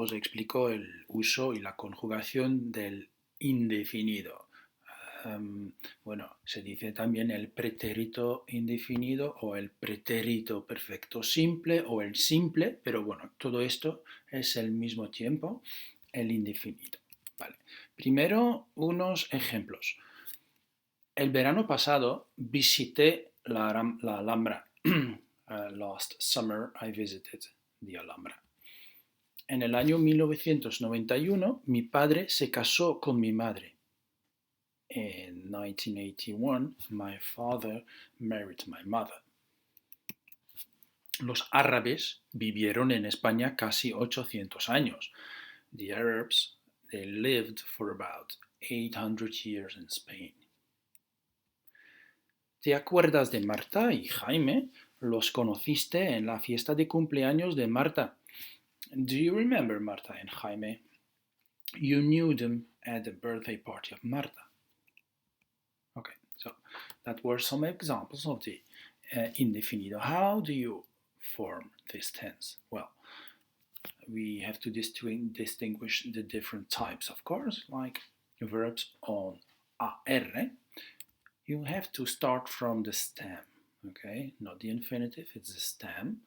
os explico el uso y la conjugación del indefinido. Bueno, se dice también el pretérito indefinido o el pretérito perfecto simple o el simple, pero bueno, todo esto es al mismo tiempo el indefinido. Vale. Primero, unos ejemplos. El verano pasado visité la Alhambra. Last summer I visited the Alhambra. En el año 1991 mi padre se casó con mi madre. In 1981 my father married my mother. Los árabes vivieron en España casi 800 años. The Arabs, they lived for about 800 years in Spain. ¿Te acuerdas de Marta y Jaime? Los conociste en la fiesta de cumpleaños de Marta. Do you remember Marta and Jaime? You knew them at the birthday party of Marta. Okay, so that were some examples of the indefinido. How do you form this tense? Well, we have to distinguish the different types, of course, like verbs on AR. You have to start from the stem, okay? Not the infinitive, it's the stem.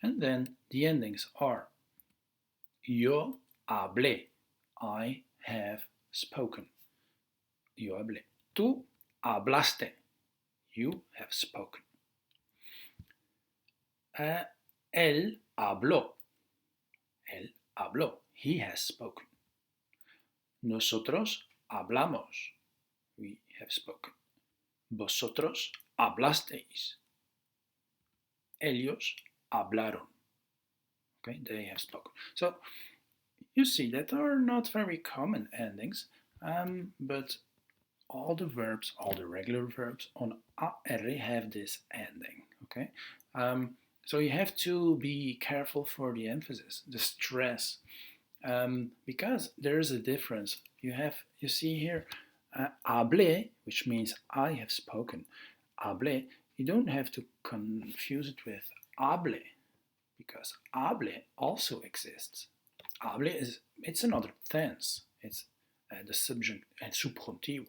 And then the endings are yo hablé, I have spoken. Yo hablé. Tú hablaste, you have spoken. Él habló, he has spoken. Nosotros hablamos, we have spoken. Vosotros hablasteis. Ellos hablaron. Okay, they have spoken. So you see that are not very common endings, but all the verbs, all the regular verbs on AR have this ending. Okay, so you have to be careful for the emphasis, the stress, because there is a difference. You see here. Hablé, which means I have spoken. Hablé, you don't have to confuse it with hable, because hable also exists. Hable it's another tense. It's the subject and subjuntivo.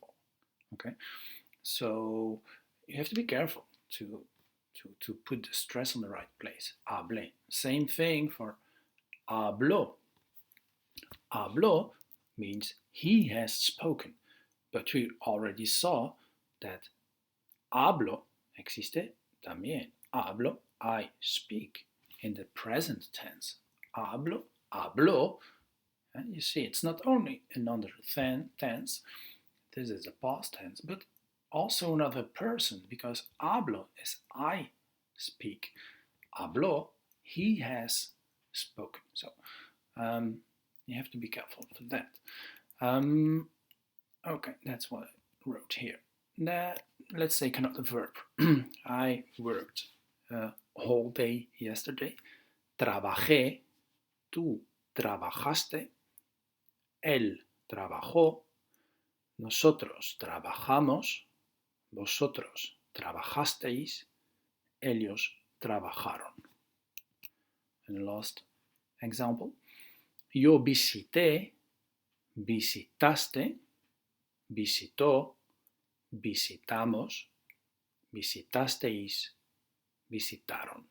Okay, so you have to be careful to put the stress on the right place. Hablé. Same thing for habló. Habló means he has spoken. But we already saw that hablo existe también. Hablo, I speak, in the present tense. Hablo, habló. And you see, it's not only another tense, this is a past tense, but also another person, because hablo is I speak. Habló, he has spoken. So you have to be careful for that. Okay, that's what I wrote here. Now, let's take another verb. I worked a whole day yesterday. Trabajé. Tú trabajaste. Él trabajó. Nosotros trabajamos. Vosotros trabajasteis. Ellos trabajaron. And the last example. Yo visité. Visitaste. Visitó, visitamos, visitasteis, visitaron.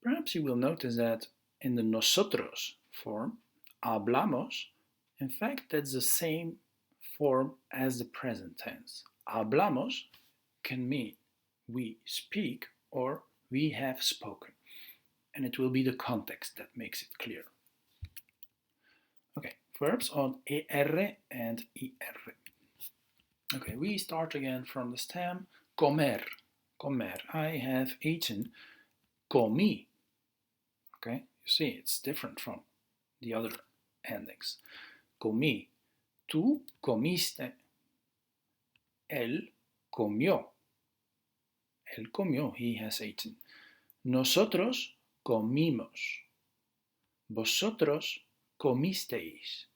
Perhaps you will notice that in the nosotros form, hablamos, in fact, that's the same form as the present tense. Hablamos can mean we speak or we have spoken. And it will be the context that makes it clear. Okay, verbs on ER and IR. Okay, we start again from the stem. Comer. Comer. I have eaten. Comí. Okay, you see, it's different from the other endings. Comí. Tú comiste. Él comió. Él comió. He has eaten. Nosotros comimos. Vosotros comisteis.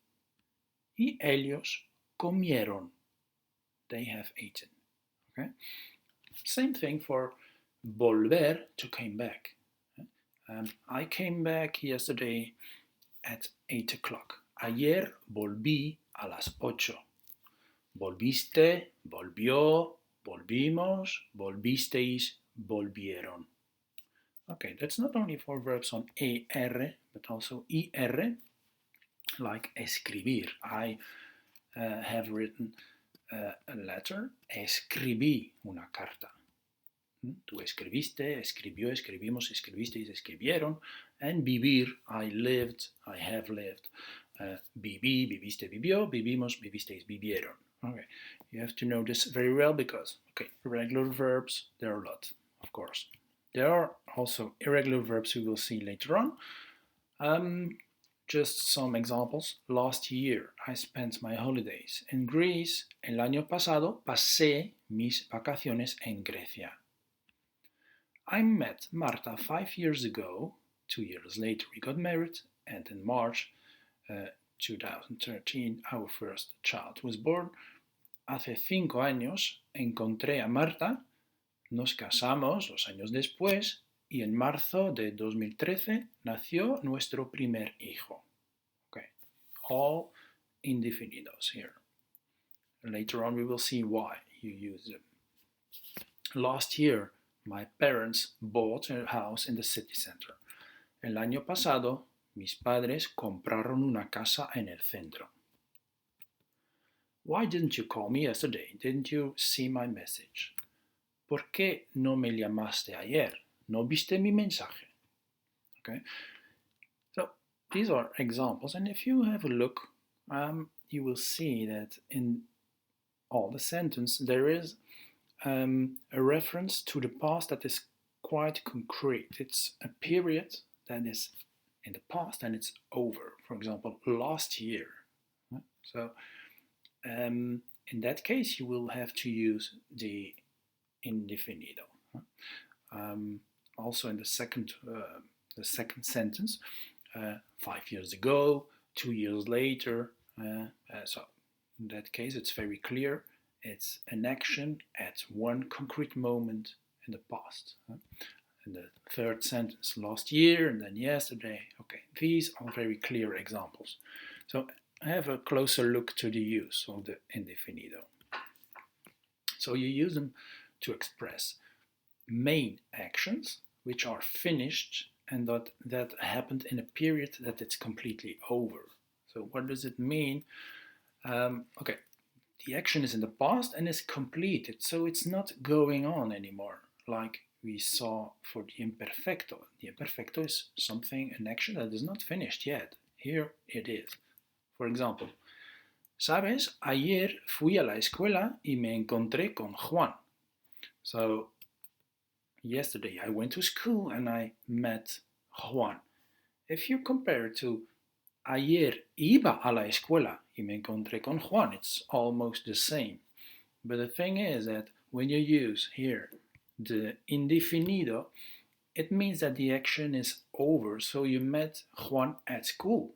Y ellos comieron. They have eaten. Okay? Same thing for volver, to come back. I came back yesterday at 8 o'clock. Ayer volví a las 8. Volviste, volvió, volvimos, volvisteis, volvieron. Okay, that's not only for verbs on ER, but also ER, like escribir. I have written a letter. Escribí una carta. Tú escribiste, escribió, escribimos, escribisteis, escribieron. And vivir, I lived, I have lived. Viví, viviste, vivió, vivimos, vivisteis, vivieron. Okay, you have to know this very well because, okay, regular verbs, there are a lot, of course. There are also irregular verbs we will see later on. Just some examples. Last year I spent my holidays in Greece. El año pasado pasé mis vacaciones en Grecia. I met Marta 5 years ago. 2 years later we got married, and in March 2013 our first child was born. Hace 5 años encontré a Marta, nos casamos 2 años después y en marzo de 2013 nació nuestro primer hijo. Okay, all indefinidos here. Later on we will see why you use them. Last year my parents bought a house in the city center. El año pasado mis padres compraron una casa en el centro. Why didn't you call me yesterday? Didn't you see my message? ¿Por qué no me llamaste ayer? ¿No viste mi mensaje? Okay, so these are examples, and if you have a look, you will see that in all the sentence there is a reference to the past that is quite concrete. It's a period that is in the past and it's over. For example, last year. So in that case, you will have to use the indefinido. Also in the second sentence, 5 years ago, 2 years later. So in that case, it's very clear. It's an action at one concrete moment in the past. In the third sentence, last year, and then yesterday. Okay, these are very clear examples. So have a closer look to the use of the indefinido. So you use them to express main actions which are finished and that happened in a period that it's completely over. So what does it mean? Okay, the action is in the past and is completed, so it's not going on anymore, like we saw for the imperfecto. The imperfecto is something, an action that is not finished yet. Here it is. For example, ¿sabes? Ayer fui a la escuela y me encontré con Juan. So, yesterday I went to school and I met Juan. If you compare it to ayer iba a la escuela y me encontré con Juan, it's almost the same. But the thing is that when you use here the indefinido, it means that the action is over. So you met Juan at school.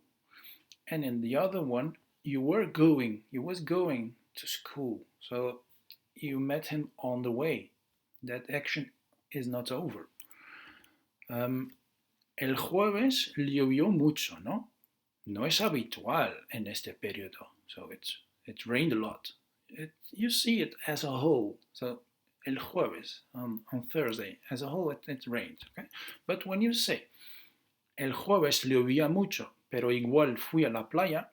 And in the other one, you was going to school. So you met him on the way. That action is not over. El jueves llovió mucho, ¿no? No es habitual en este periodo. So it rained a lot. You see it as a whole. So el jueves, on Thursday, as a whole it rained. Okay? But when you say el jueves llovía mucho, pero igual fui a la playa,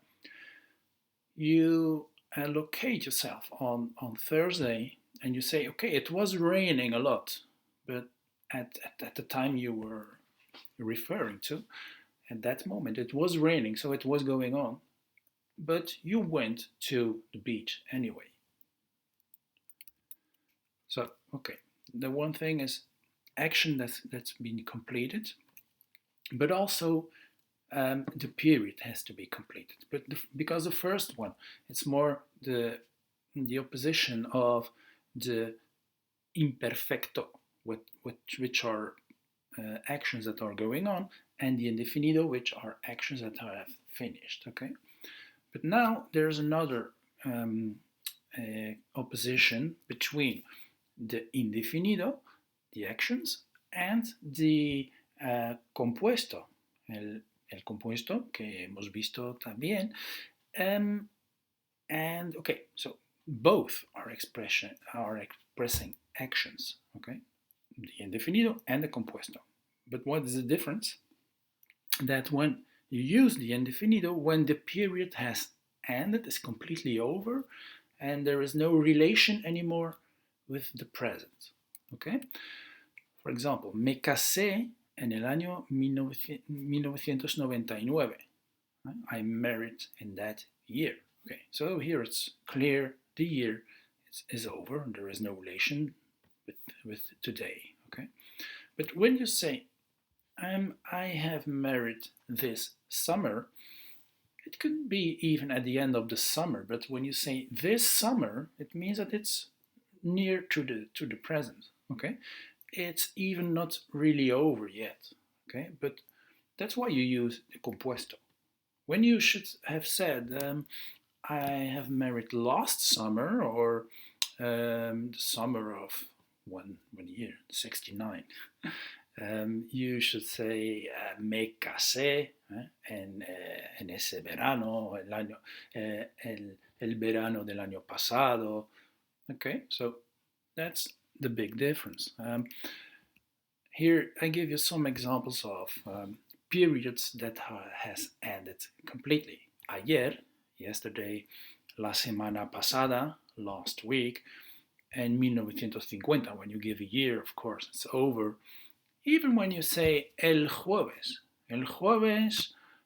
you locate yourself on Thursday and you say, okay, it was raining a lot, but at the time you were referring to, at that moment it was raining, so it was going on, but you went to the beach anyway. So, okay, the one thing is action that's been completed, but also the period has to be completed. But because the first one, it's more the opposition of the imperfecto, which are actions that are going on, and the indefinido, which are actions that have finished. Okay, but now there's another opposition between the indefinido, the actions, and the compuesto, el compuesto que hemos visto también. And okay, so both are expressing actions, okay, the indefinido and the compuesto. But what is the difference? That when you use the indefinido, when the period has ended, is completely over, and there is no relation anymore with the present, okay? For example, me casé en el año 1999. I married in that year. Okay, so here it's clear the year is over. There is no relation with today. Okay, but when you say I have married this summer, it could be even at the end of the summer. But when you say this summer, it means that it's near to the present. Okay, it's even not really over yet. Okay, but that's why you use the compuesto. When you should have said, I have married last summer, or the summer of one year, 69. You should say, me casé en ese verano, el verano del año pasado. Okay, so that's the big difference. Here I give you some examples of periods that has ended completely. Ayer, yesterday, la semana pasada, last week, and 1950, when you give a year, of course, it's over. Even when you say el jueves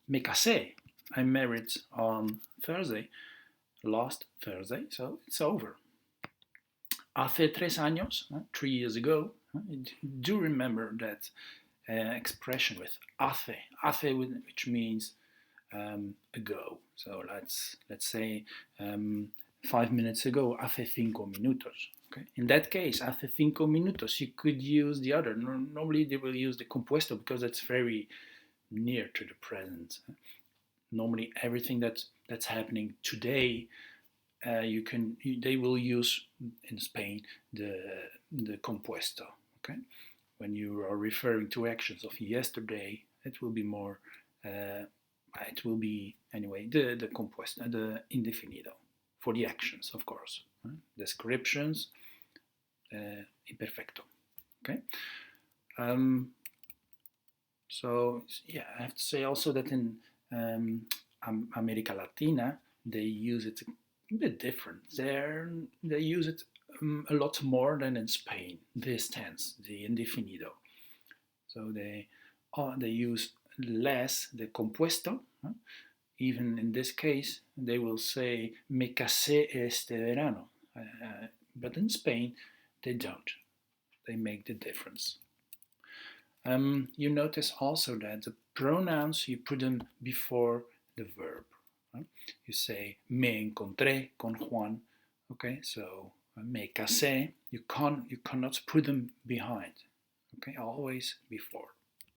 me casé, I married on Thursday, last Thursday, so it's over. Hace 3 años, 3 years ago, do remember that expression with hace, which means ago. So let's say 5 minutes ago, hace 5 minutos. Okay? In that case, hace 5 minutos, you could use the other. Normally they will use the compuesto because that's very near to the present. Normally everything that's happening today, they will use in Spain the compuesto. Okay, when you are referring to actions of yesterday, it will be more. It will be anyway the compuesto, the indefinido for the actions, of course. Descriptions, imperfecto. Okay. So yeah, I have to say also that in America Latina they use it a bit different. They use it a lot more than in Spain. This tense, the indefinido. So they use less the compuesto. Even in this case, they will say me casé este verano. But in Spain, they don't. They make the difference. You notice also that the pronouns, you put them before the verb. You say me encontré con Juan. Okay, so me casé. You cannot put them behind. Okay, always before.